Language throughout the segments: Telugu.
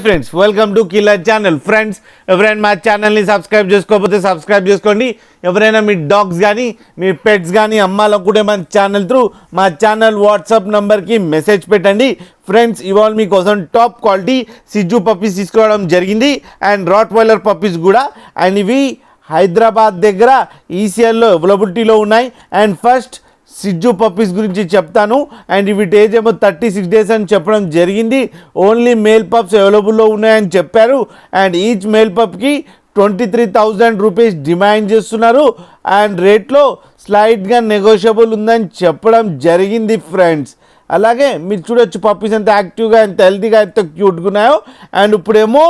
Friends, welcome to killer channel. Friends, ఎవరైనా మా ఛానల్ని సబ్స్క్రైబ్ చేసుకోకపోతే సబ్స్క్రైబ్ చేసుకోండి. ఎవరైనా మీ డాగ్స్ కానీ మీ పెట్స్ కానీ అమ్మాలనుకుంటే మన ఛానల్ త్రూ మా ఛానల్ వాట్సాప్ నెంబర్కి మెసేజ్ పెట్టండి. ఫ్రెండ్స్, ఇవాళ మీకోసం టాప్ క్వాలిటీ సిజ్జు పప్పీస్ తీసుకోవడం జరిగింది అండ్ రాట్ వైలర్ పప్పీస్ కూడా. అండ్ ఇవి హైదరాబాద్ దగ్గర ఈసీఎల్లో అవైలబిలిటీలో ఉన్నాయి. అండ్ ఫస్ట్ సిజ్జు పప్పీస్ గురించి చెప్తాను. అండ్ వీటి ఏజ్ ఏమో 36 days అని చెప్పడం జరిగింది. ఓన్లీ మేల్ పప్స్ అవైలబుల్లో ఉన్నాయని చెప్పారు. అండ్ ఈచ్ మేల్ పప్కి 23,000 రూపీస్ డిమాండ్ చేస్తున్నారు. అండ్ రేట్లో స్లైడ్గా నెగోషియబుల్ ఉందని చెప్పడం జరిగింది ఫ్రెండ్స్. అలాగే మీరు చూడొచ్చు పప్పీస్ ఎంత యాక్టివ్గా, ఎంత హెల్తీగా, ఎంత క్యూట్గా ఉన్నాయో. అండ్ ఇప్పుడేమో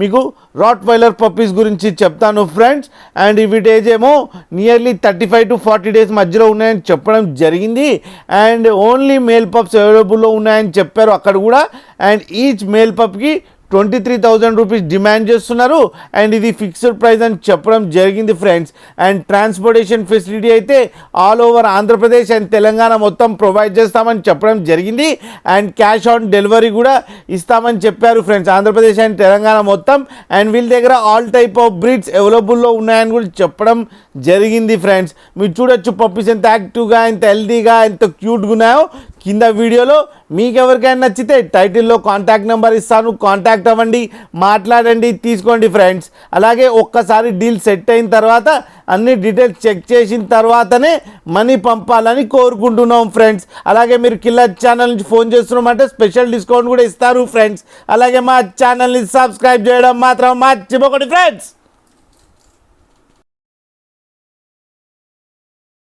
మీకు రాట్ వైలర్ పప్పీస్ గురించి చెప్తాను ఫ్రెండ్స్. అండ్ వీటి ఏజ్ ఏమో నియర్లీ 35 to 40 days మధ్యలో ఉన్నాయని చెప్పడం జరిగింది. అండ్ ఓన్లీ మేల్ పప్స్ అవైలబుల్లో ఉన్నాయని చెప్పారు అక్కడ కూడా. అండ్ ఈచ్ మేల్ పప్కి 23,000 రూపీస్ డిమాండ్ చేస్తున్నారు. అండ్ ఇది ఫిక్స్డ్ ప్రైస్ అని చెప్పడం జరిగింది ఫ్రెండ్స్. అండ్ ట్రాన్స్పోర్టేషన్ ఫెసిలిటీ అయితే all over Andhra Pradesh and Telangana మొత్తం ప్రొవైడ్ చేస్తామని చెప్పడం జరిగింది. అండ్ క్యాష్ ఆన్ డెలివరీ కూడా ఇస్తామని చెప్పారు ఫ్రెండ్స్, ఆంధ్రప్రదేశ్ అండ్ తెలంగాణ మొత్తం. అండ్ వీళ్ళ దగ్గర ఆల్ టైప్ ఆఫ్ బ్రీడ్స్ అవైలబుల్లో ఉన్నాయని కూడా చెప్పడం జరిగింది ఫ్రెండ్స్. మీరు చూడొచ్చు పప్పీస్ ఎంత యాక్టివ్గా, ఎంత హెల్తీగా, ఎంత క్యూట్గా ఉన్నాయో. కింద వీడియోలో మీకు ఎవరికైనా నచ్చితే టైటిల్లో కాంటాక్ట్ నెంబర్ ఇస్తాను, కాంటాక్ట్ అవ్వండి, మాట్లాడండి, తీసుకోండి ఫ్రెండ్స్. అలాగే ఒక్కసారి డీల్ సెట్ అయిన తర్వాత అన్ని డీటెయిల్స్ చెక్ చేసిన తర్వాతనే మనీ పంపాలని కోరుకుంటున్నాం ఫ్రెండ్స్. అలాగే మీరు కిల్లర్ ఛానల్ నుంచి ఫోన్ చేస్తున్నామంటే స్పెషల్ డిస్కౌంట్ కూడా ఇస్తారు ఫ్రెండ్స్. అలాగే మా ఛానల్ని సబ్స్క్రైబ్ చేయడం మాత్రం మర్చిపోకండి ఫ్రెండ్స్.